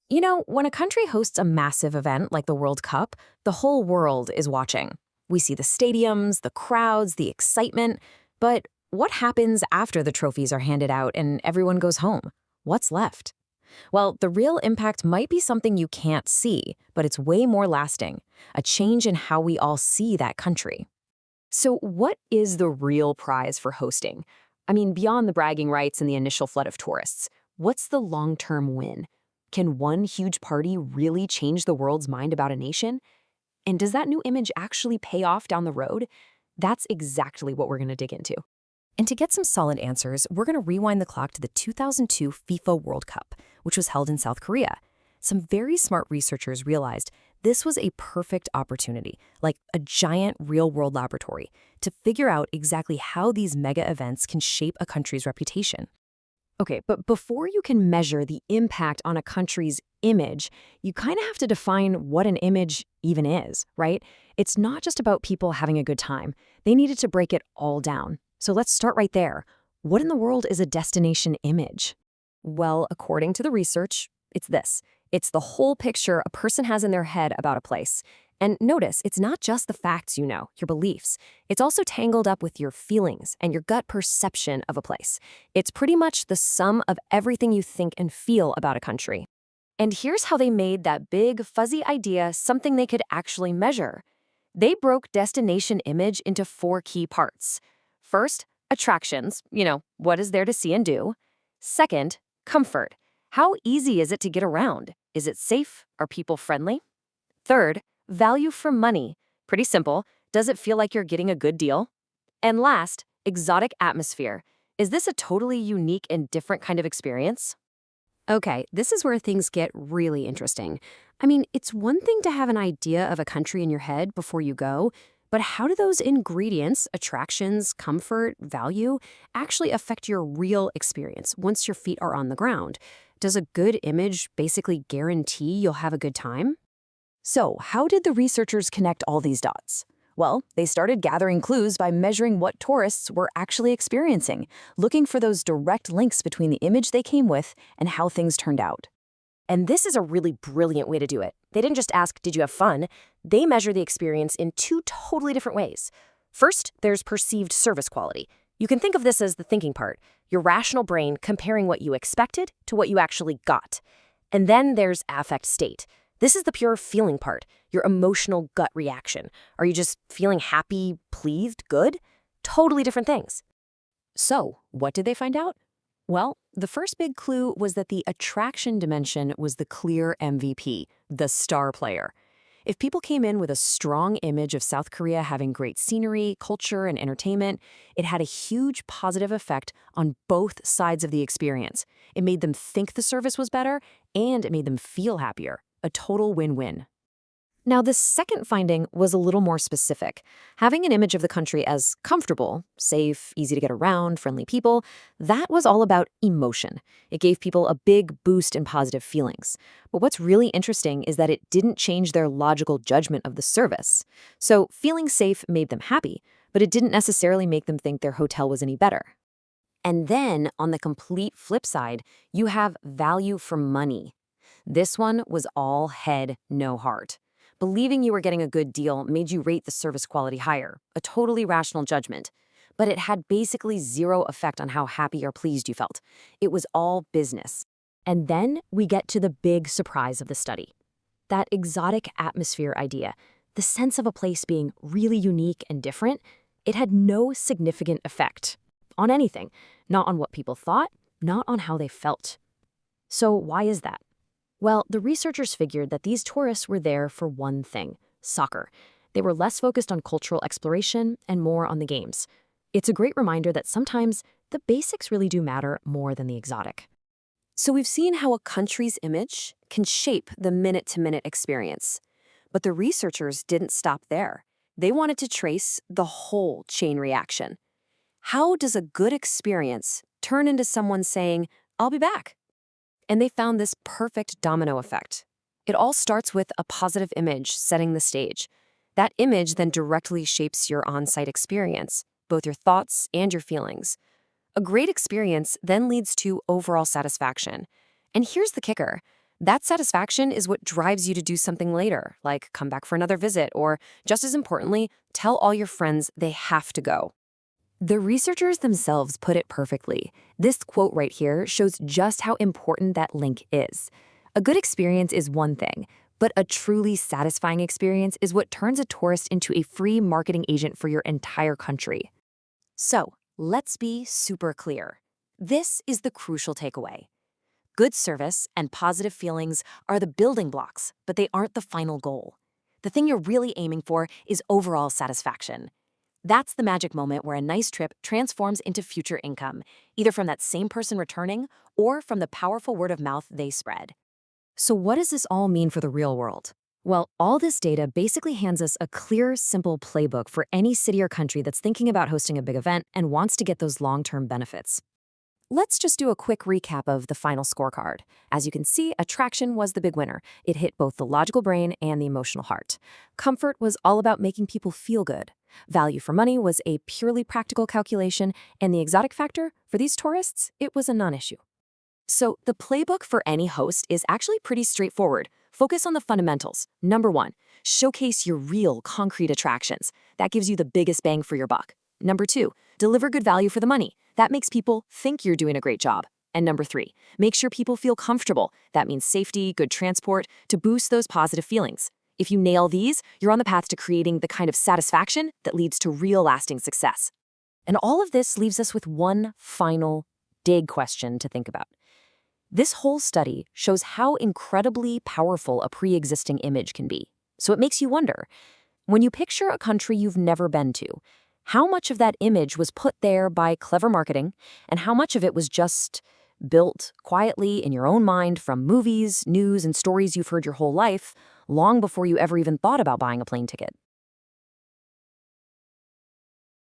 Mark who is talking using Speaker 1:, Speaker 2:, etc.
Speaker 1: When a country hosts a massive event like the World Cup, the whole world is watching. We see the stadiums, the crowds, the excitement. But what happens after the trophies are handed out and everyone goes home? What's left? Well, the real impact might be something you can't see, but it's way more lasting, a change in how we all see that country.
Speaker 2: So, what is the real prize for hosting? I mean, beyond the bragging rights and the initial flood of tourists, what's the long-term win? Can one huge party really change the world's mind about a nation? And does that new image actually pay off down the road? That's exactly what we're going to dig into.
Speaker 1: And to get some solid answers, we're going to rewind the clock to the 2002 FIFA World Cup, which was held in South Korea. Some very smart researchers realized this was a perfect opportunity, like a giant real-world laboratory, to figure out exactly how these mega events can shape a country's reputation.
Speaker 2: Okay, but before you can measure the impact on a country's image, you kind of have to define what an image even is, right? It's not just about people having a good time. They needed to break it all down. So let's start right there. What in the world is a destination image? Well, according to the research, it's this. It's the whole picture a person has in their head about a place. And notice, it's not just the facts you know, your beliefs. It's also tangled up with your feelings and your gut perception of a place. It's pretty much the sum of everything you think and feel about a country. And here's how they made that big, fuzzy idea something they could actually measure. They broke destination image into 4 key parts. First, attractions, what is there to see and do. Second, comfort. How easy is it to get around? Is it safe? Are people friendly? Third, value for money. Pretty simple. Does it feel like you're getting a good deal? And last, exotic atmosphere. Is this a totally unique and different kind of experience? Okay, this is where things get really interesting. I mean, it's one thing to have an idea of a country in your head before you go, but how do those ingredients, attractions, comfort, value, actually affect your real experience once your feet are on the ground? Does a good image basically guarantee you'll have a good time? So, how did the researchers connect all these dots? Well, they started gathering clues by measuring what tourists were actually experiencing, looking for those direct links between the image they came with and how things turned out. And this is a really brilliant way to do it. They didn't just ask, did you have fun? They measure the experience in 2 totally different ways. First, there's perceived service quality. You can think of this as the thinking part, your rational brain comparing what you expected to what you actually got. And then there's affect state. This is the pure feeling part, your emotional gut reaction. Are you just feeling happy, pleased, good? Totally different things. So, what did they find out? Well, the first big clue was that the attraction dimension was the clear MVP, the star player. If people came in with a strong image of South Korea having great scenery, culture, and entertainment, it had a huge positive effect on both sides of the experience. It made them think the service was better, and it made them feel happier. A total win-win. Now, the second finding was a little more specific. Having an image of the country as comfortable, safe, easy to get around, friendly people, that was all about emotion. It gave people a big boost in positive feelings. But what's really interesting is that it didn't change their logical judgment of the service. So feeling safe made them happy, but it didn't necessarily make them think their hotel was any better. And then, on the complete flip side, you have value for money. This one was all head, no heart. Believing you were getting a good deal made you rate the service quality higher, a totally rational judgment. But it had basically zero effect on how happy or pleased you felt. It was all business. And then we get to the big surprise of the study. That exotic atmosphere idea, the sense of a place being really unique and different, it had no significant effect on anything, not on what people thought, not on how they felt. So why is that? Well, the researchers figured that these tourists were there for one thing, soccer. They were less focused on cultural exploration and more on the games. It's a great reminder that sometimes the basics really do matter more than the exotic. So we've seen how a country's image can shape the minute-to-minute experience. But the researchers didn't stop there. They wanted to trace the whole chain reaction. How does a good experience turn into someone saying, "I'll be back"? And they found this perfect domino effect. It all starts with a positive image setting the stage. That image then directly shapes your on-site experience, both your thoughts and your feelings. A great experience then leads to overall satisfaction. And here's the kicker. That satisfaction is what drives you to do something later, like come back for another visit, or just as importantly, tell all your friends they have to go. The researchers themselves put it perfectly. This quote right here shows just how important that link is. A good experience is one thing, but a truly satisfying experience is what turns a tourist into a free marketing agent for your entire country. So, let's be super clear. This is the crucial takeaway. Good service and positive feelings are the building blocks, but they aren't the final goal. The thing you're really aiming for is overall satisfaction. That's the magic moment where a nice trip transforms into future income, either from that same person returning or from the powerful word of mouth they spread. So what does this all mean for the real world? Well, all this data basically hands us a clear, simple playbook for any city or country that's thinking about hosting a big event and wants to get those long-term benefits. Let's just do a quick recap of the final scorecard. As you can see, attraction was the big winner. It hit both the logical brain and the emotional heart. Comfort was all about making people feel good. Value for money was a purely practical calculation, and the exotic factor, for these tourists, it was a non-issue. So the playbook for any host is actually pretty straightforward. Focus on the fundamentals. Number 1, showcase your real, concrete attractions. That gives you the biggest bang for your buck. Number 2, deliver good value for the money. That makes people think you're doing a great job. And number 3, make sure people feel comfortable. That means safety, good transport, to boost those positive feelings. If you nail these, you're on the path to creating the kind of satisfaction that leads to real lasting success. And all of this leaves us with one final big question to think about. This whole study shows how incredibly powerful a pre-existing image can be. So it makes you wonder, when you picture a country you've never been to, how much of that image was put there by clever marketing, and how much of it was just built quietly in your own mind from movies, news, and stories you've heard your whole life, long before you ever even thought about buying a plane ticket?